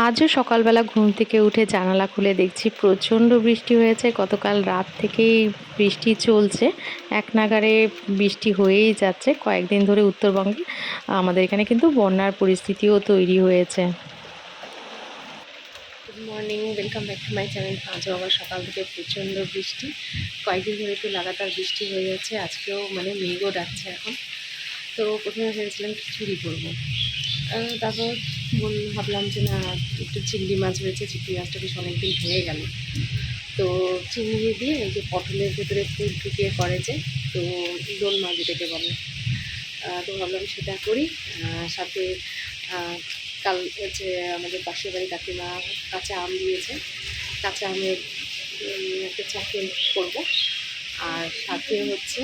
আজও সকালবেলা ঘুম থেকে উঠে জানালা খুলে দেখছি প্রচণ্ড বৃষ্টি হয়েছে। গতকাল রাত থেকেই বৃষ্টি চলছে, এক নাগাড়ে বৃষ্টি হয়েই যাচ্ছে কয়েকদিন ধরে উত্তরবঙ্গে। আমাদের এখানে কিন্তু বন্যার পরিস্থিতিও তৈরি হয়েছে। Good morning, welcome back to my channel. আজও আবার সকাল থেকে প্রচণ্ড বৃষ্টি, কয়েকদিন ধরে একটু লাগাতার বৃষ্টি হয়ে যাচ্ছে। আজকেও মানে মেঘও ডাকছে এখন। তো প্রথমে ভেবেছিলাম খিচুড়ি করবো, তারপর ভাবলাম যে না, একটু চিংড়ি মাছ হয়েছে, চিংড়ি মাছটা বেশ অনেকদিন হয়ে গেল। তো চিংড়ি দিয়ে এই যে পটলের ভেতরে ফুল ঢুকিয়ে করে যে, তো দোল মাছ যেটাকে বলে, তো ভাবলাম সেটা করি। সাথে কাল হচ্ছে আমাদের পাশের বাড়ি কাকিমা কাঁচা আম দিয়েছে, কাঁচা আমের একটা চাটনি করবো। আর সাথে হচ্ছে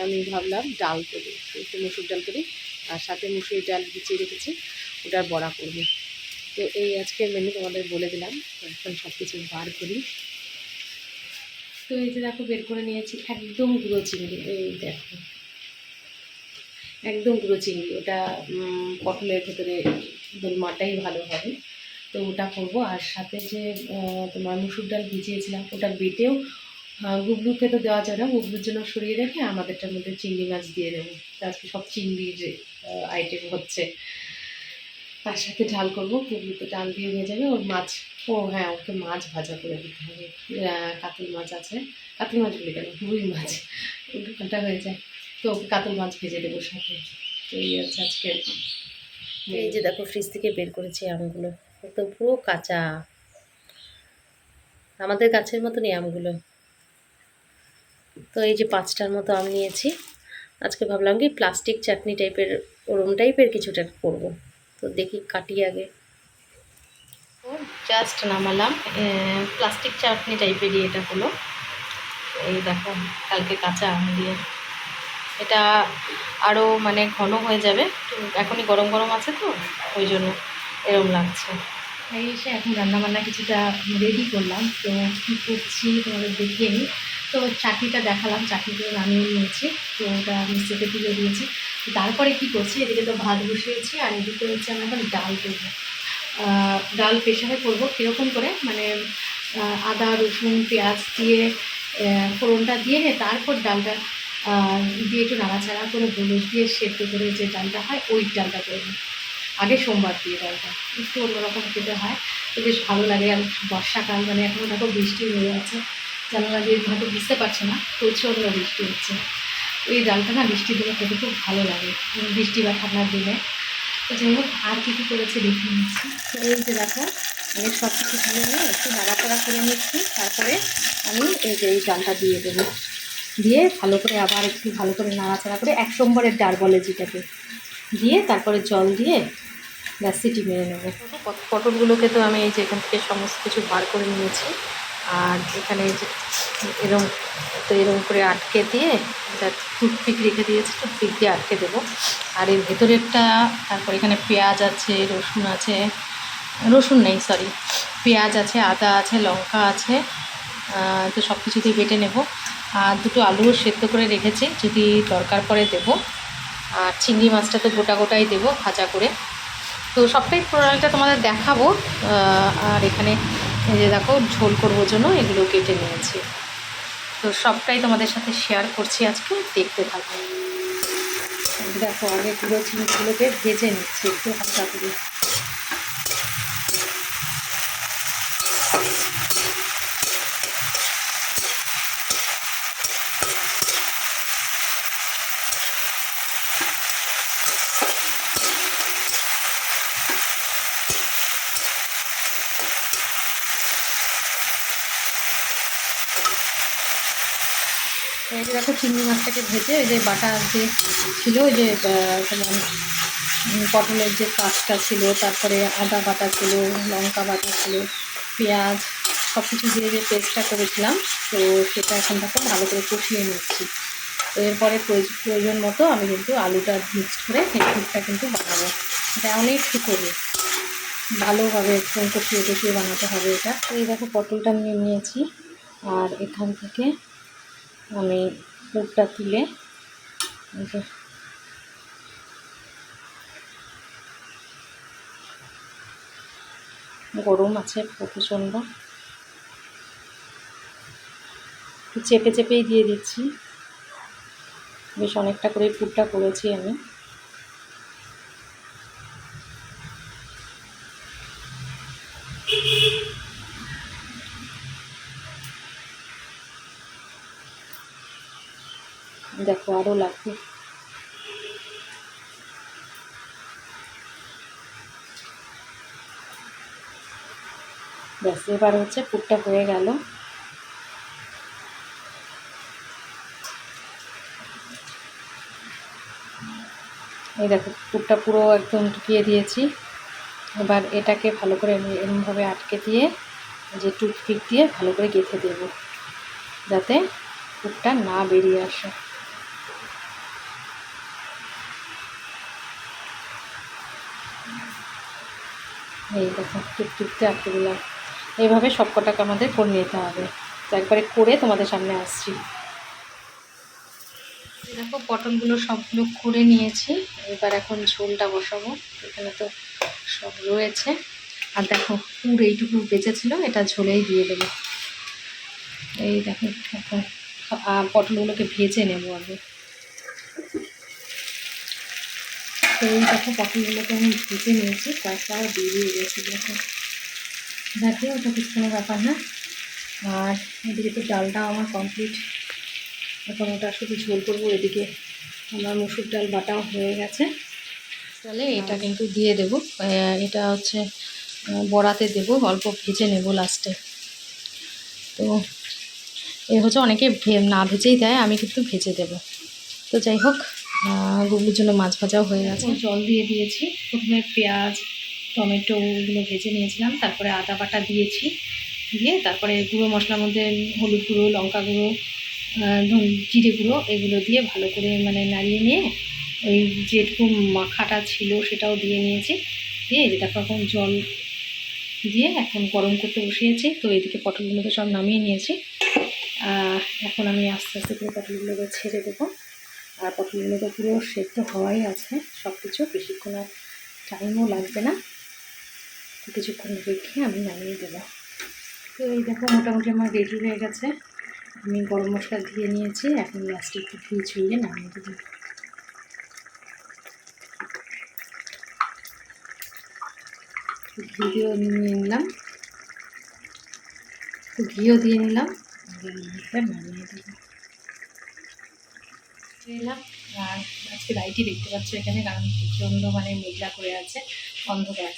আমি ভাবলাম ডাল করি, একটু মুসুর ডাল করি, আর সাথে মুসুর ডাল ভিজিয়ে রেখেছি, ওটার বড়া করবো। তো এই আজকের মেনু তোমাদের বলে দিলাম। এখন সব কিছু বার করি। তো এই যে দেখো, বের করে নিয়েছি একদম গুঁড়ো চিংড়ি। এই দেখো, একদম গুঁড়ো চিংড়ি। ওটা পটলের ভেতরে দোলমাটাই ভালো হবে, তো ওটা করবো। আর সাথে যে তোমার মুসুর ডাল ভিজিয়েছিলাম, ওটা বেটেও গুগলুকে তো দেওয়া যায় না, গুগলুর জন্য সরিয়ে রেখে আমাদেরটার মধ্যে চিংড়ি মাছ দিয়ে দেবো। আজকে সব চিংড়ির আইটেম হচ্ছে। তার সাথে ডাল করবো, গুগলুকে ডাল দিয়ে হয়ে যাবে। ওর মাছ, ও হ্যাঁ, ওকে মাছ ভাজা করে দিতে হবে। কাতল মাছ আছে, কাতল মাছ বলে কেন, রুই মাছ, ওটা হয়ে যায়। তো ওকে কাতল মাছ ভেজে দেবো সাথে। তো এই আছে আজকে। এই যে দেখো, ফ্রিজ থেকে বের করেছি আমগুলো, একদম পুরো কাঁচা, আমাদের গাছের মতনই আমগুলো। তো এই যে 5টার মতো আম নিয়েছি। আজকে ভাবলাম কি প্লাস্টিক চাটনি টাইপের, ওরম টাইপের কিছুটা করব। তো দেখি কাটি আগে। জাস্ট নামালাম, প্লাস্টিক চাটনি টাইপেরই এটা হলো। এই দেখো, কালকে কাঁচা আম দিয়ে এটা আরও মানে ঘন হয়ে যাবে। এখনই গরম গরম আছে তো, ওই জন্য এরম লাগছে। এই এসে এখন রান্নাবান্না কিছুটা রেডি করলাম। তো কী করছি তোমাদের দেখিয়ে নিই। তো চাটনিটা দেখালাম, চাটনিটা নামিয়ে নিয়েছি। তো ওটা মিক্সিতে তুলে দিয়েছি। তারপরে কি করছি, এদিকে তো ভাত বসিয়েছি, আর এদিকে হচ্ছে আমি এখন ডাল করবো। ডাল প্রেশারে করবো। কীরকম করে মানে আদা রসুন পেঁয়াজ দিয়ে ফোড়নটা দিয়ে তারপর ডালটা দিয়ে একটু নাড়াচাড়া করে হলুদ দিয়ে সেদ্ধ করে যে ডালটা হয়, ওই ডালটা করবো। আগে সোমবার দিয়ে ডালটা একটু অন্যরকম খেতে হয়, তো বেশ ভালো লাগে। আর বর্ষাকাল মানে এখনও দেখো বৃষ্টি হয়ে যাচ্ছে, জানালা দিয়ে হয়তো বুঝতে পারছে না, প্রচণ্ড বৃষ্টি হচ্ছে। এই ডালটা না বৃষ্টির দিনে খেতে খুব ভালো লাগে, বৃষ্টি বা ঠান্ডার দিনে। তো যাই হোক, আর কী কী করেছে দেখে নিচ্ছি। তো এই যে দেখো, আমি সব কিছু দিয়ে নিয়ে একটু নাড়াচাড়া করে নিচ্ছি। তারপরে আমি এই যে এই ডালটা দিয়ে দেবো, দিয়ে ভালো করে আবার একটু ভালো করে নাড়াচাড়া করে, 1 সোমবারের ডাল বলে যেটাকে, দিয়ে তারপরে জল দিয়ে ব্যাস সিটি মেরে নেবো। পটলগুলোকে তো আমি এই যে এখান থেকে সমস্ত কিছু বার করে নিয়েছি। আর এখানে যে এরম, তো এরম করে আটকে দিয়ে, এটা টুথপিক রেখে দিয়েছি, টুথপিক দিয়ে আটকে দেবো। আর এর ভেতরেরটা, তারপর এখানে পেঁয়াজ আছে, রসুন আছে, রসুন নেই সরি, পেঁয়াজ আছে, আদা আছে, লঙ্কা আছে, তো সব কিছুতেই বেটে নেব। আর দুটো আলুও সেদ্ধ করে রেখেছি, যদি দরকার পড়ে দেবো। আর চিংড়ি মাছটা তো গোটা গোটাই দেবো ভাজা করে। তো সবটাই প্রণালীটা তোমাদের দেখাবো। আর এখানে এই যে দেখো, ঝোল করবার জন্য এগুলো কেটে নিয়েছি। তো সবটাই তোমাদের সাথে শেয়ার করছি আজকে, দেখতে থাকো। দেখো, আগে গুঁড়ো চিংড়িগুলোকে ভেজে নিচ্ছি একটু হালকা করে। এই যে দেখো, চিংড়ি মাছটাকে ভেজে ওই যে বাটা যে ছিল, ওই যে তোমার পটলের যে কাঁচটা ছিল, তারপরে আদা বাটা ছিল, লঙ্কা বাটা ছিল, পেঁয়াজ, সব কিছু দিয়ে যে পেস্টটা করেছিলাম, তো সেটা এখন দেখো ভালো করে কষিয়ে নিচ্ছি। তো এরপরে প্রয়োজন মতো আমি কিন্তু আলুটা মিক্সড করে এই স্যুপটা কিন্তু বানাবো। এটা অনেকটু করবে, ভালোভাবে একদম কষিয়ে কষিয়ে বানাতে হবে এটা। এই দেখো, পটলটা নিয়ে নিয়েছি, আর এখান থেকে আমি পুরটা তুলে গরম আছে প্রচণ্ড, চেপে চেপেই দিয়ে দিচ্ছি। বেশ অনেকটা করে পুরটা করেছি আমি। দেখো আরও লাগবে। ব্যাস, এবার হচ্ছে পুরটা হয়ে গেল। এই দেখো পুরটা পুরো একদম ঢুকিয়ে দিয়েছি। এবার এটাকে ভালো করে আমি এরকমভাবে আটকে দিয়ে যে টুথপিক দিয়ে ভালো করে গেঁথে দেব, যাতে পুরটা না বেরিয়ে আসে। এই দেখো টুকটুকতে আটকে দিলাম। এইভাবে সব কটাকে আমাদের করে নিতে হবে। তো একবারে করে তোমাদের সামনে আসছি। দেখো পটলগুলো সবগুলো করে নিয়েছি। এবার এখন ঝোলটা বসাবো। এখানে তো সব রয়েছে। আর দেখো পুর এইটুকু বেঁচেছিল, এটা ঝোলেই দিয়ে দেবো। এই দেখো এখন পটলগুলোকে ভেজে নেবো আগে। তো এই দেখো পটলগুলোকে আমি ভেজে নিয়েছি, কয়েকটা বেরিয়ে গেছে। দেখো দেখে ওটা কিছু কোনো ব্যাপার না। আর এদিকে তো ডালটা আমার কমপ্লিট। এখন ওটা শুধু ঝোল করবো। এদিকে আমার মসুর ডাল বাটাও হয়ে গেছে। তাহলে এটা কিন্তু দিয়ে দেব। এটা হচ্ছে বড়াতে দেব, অল্প ভেজে নেব লাস্টে। তো এ হচ্ছে অনেকে না ভেজেই দেয়, আমি কিন্তু ভেজে দেব। তো যাই হোক, গুগলির জন্য মাছ ভাজাও হয়ে গেছে। জল দিয়ে দিয়েছি। প্রথমে পেঁয়াজ টমেটো ওগুলো ভেজে নিয়েছিলাম, তারপরে আদা বাটা দিয়েছি, দিয়ে তারপরে গুঁড়ো মশলার মধ্যে হলুদ গুঁড়ো, লঙ্কা গুঁড়ো, জিরে গুঁড়ো এগুলো দিয়ে ভালো করে মানে নাড়িয়ে নিয়ে ওই যেটুকু মাখাটা ছিল সেটাও দিয়ে নিয়েছি। দিয়ে দেখো এখন জল দিয়ে এখন গরম করতে বসিয়েছি। তো এদিকে পটলগুলোকে সব নামিয়ে নিয়েছি। এখন আমি আস্তে আস্তে করে পটলগুলোকে ছেড়ে দেবো। আর পটলগুলো তো পুরো সেদ্ধ হওয়াই আছে সব কিছু, বেশিক্ষণ আর টাইমও লাগবে না। তো কিছুক্ষণ রেখে আমি নামিয়ে দেবো। তো এই দেখো মোটামুটি আমার রেডি হয়ে গেছে। আমি গরম মশলা দিয়ে নিয়েছি, এখন লাস্টে একটু ঘি ছড়িয়ে নামিয়ে দেবো। ঘি দিয়েও নিয়ে নিলাম, তো ঘিও দিয়ে নিলাম, নামিয়ে দেবো। এলাম। আর আজকে লাইটই দেখতে পাচ্ছ এখানে, কারণ প্রচণ্ড মানে মেঘলা করে আছে, অন্ধকার।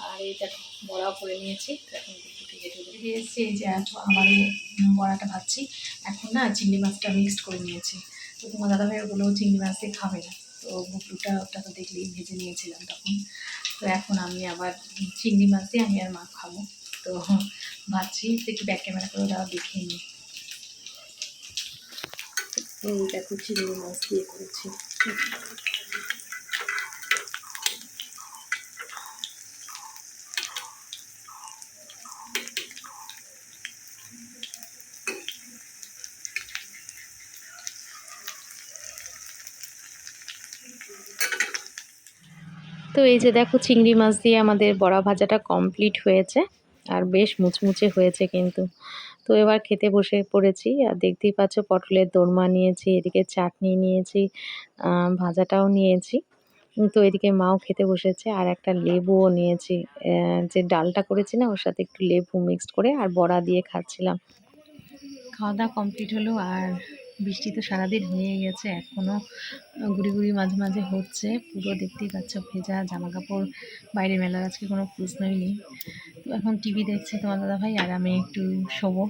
আর এই দেখো বড়াও করে নিয়েছি। তো এখন কেটে এসেছি। এই যে আবারও বড়াটা ভাজছি। এখন না চিংড়ি মাছটা মিক্সড করে নিয়েছি। তো তোমার দাদাভাই ওগুলো চিংড়ি মাছ দিয়ে খাবে না। তো বুকলুটা ওটা তো দেখলেই ভেজে নিয়েছিলাম তখন। তো এখন আমি আবার চিংড়ি মাছ দিয়ে আমি আর মা খাবো। তো ভাজছি, তো একটু ব্যাক ক্যামেরা করে ওরা দেখিয়ে নিই। এই দেখো চিংড়ি মাছ দিয়ে করেছি। তো এই যে দেখো চিংড়ি মাছ দিয়ে আমাদের বড়া ভাজাটা কমপ্লিট হয়েছে, আর বেশ মুচমুচে হয়েছে কিন্তু। তো এবার খেতে বসে পড়েছি। আর দেখতেই পাচ্ছ পটলের দোরমা নিয়েছি, এদিকে চাটনি নিয়েছি, ভাজাটাও নিয়েছি। তো এদিকে মাও খেতে বসেছে, আর একটা লেবুও নিয়েছি। যে ডালটা করেছি না, ওর সাথে একটু লেবু মিক্সড করে আর বড়া দিয়ে খাচ্ছিলাম। খাওয়া দাওয়া কমপ্লিট হলো। আর বৃষ্টি তো সারাদিন হয়ে গেছে, এখনও গুড়ি গুড়ি মাঝে মাঝে হচ্ছে। পুরো দেখতেই পাচ্ছ ভেজা জামা কাপড়, বাইরে মেলার আজকে কোনো প্রশ্নই নেই। তো এখন টিভি দেখছে তোমার দাদাভাই, আর আমি একটু শোবো।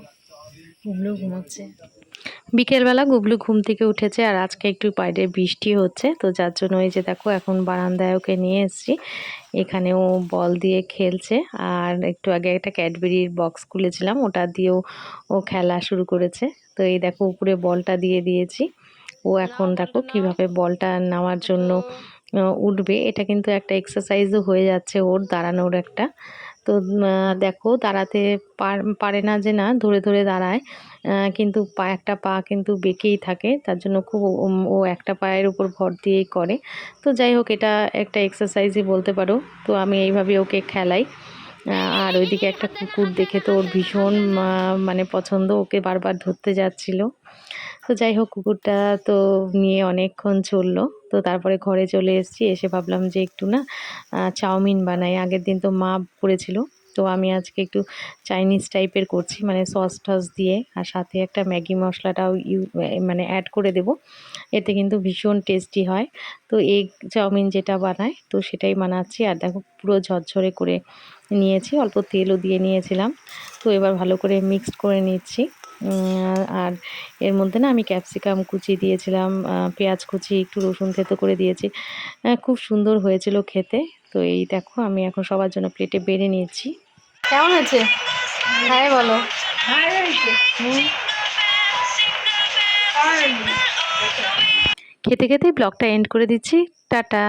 গুগলুও ঘুমোচ্ছে। বিকেলবেলা গুগলু ঘুম থেকে উঠেছে, আর আজকে একটু বাইরে বৃষ্টি হচ্ছে। তো যার জন্য এই যে দেখো এখন বারান্দায় ওকে নিয়ে এসেছি। এখানে ও বল দিয়ে খেলছে। আর একটু আগে একটা ক্যাডবেরির বক্স খুলেছিলাম, ওটা দিয়েও ও খেলা শুরু করেছে। তো এই দেখো উপরে বলটা দিয়ে দিয়েছি। ও এখন দেখো কিভাবে বলটা নেওয়ার জন্য উঠবে। এটা কিন্তু একটা এক্সারসাইজও হয়ে যাচ্ছে ওর, দাঁড়ানোর একটা। তো দেখো দাঁড়াতে পারে না যে না, ধরে ধরে দাঁড়ায়, কিন্তু একটা পা কিন্তু বেঁকেই থাকে। তার জন্য খুব ও একটা পায়ের উপর ভর দিয়েই করে। তো যাই হোক, এটা একটা এক্সারসাইজই বলতে পারো। তো আমি এইভাবে ওকে খেলাই। আর ওইদিকে একটা কুকুর দেখে তো ওর ভীষণ মানে পছন্দ, ওকে বারবার ধরতে যাচ্ছিল। তো যাই হোক, কুকুরটা তো নিয়ে অনেকক্ষণ চললো। তো তারপরে ঘরে চলে এসেছি, এসে ভাবলাম যে একটু না চাউমিন বানাই। আগের দিন তো মা করেছিল, তো আমি আজকে একটু চাইনিজ টাইপের করছি, মানে সস টস দিয়ে, আর সাথে একটা ম্যাগি মশলাটাও মানে অ্যাড করে দেব। এতে কিন্তু ভীষণ টেস্টি হয়। তো এগ চাউমিন যেটা বানায় তো সেটাই বানাচ্ছি। আর দেখো পুরো ঝরঝরে করে নিয়েছি, অল্প তেলও দিয়ে নিয়েছিলাম। তো এবার ভালো করে মিক্সড করে নিচ্ছি। আর এর মধ্যে না আমি ক্যাপসিকাম কুচি দিয়েছিলাম, পেঁয়াজ কুচি, একটু রসুন থেতো করে দিয়েছি। খুব সুন্দর হয়েছিল খেতে। তো এই দেখো আমি এখন সবার জন্য প্লেটে বেড়ে নিয়েছি। কেমন হয়েছে? হ্যাঁ বলো। খেতে খেতেই ব্লগটা এন্ড করে দিচ্ছি। টাটা।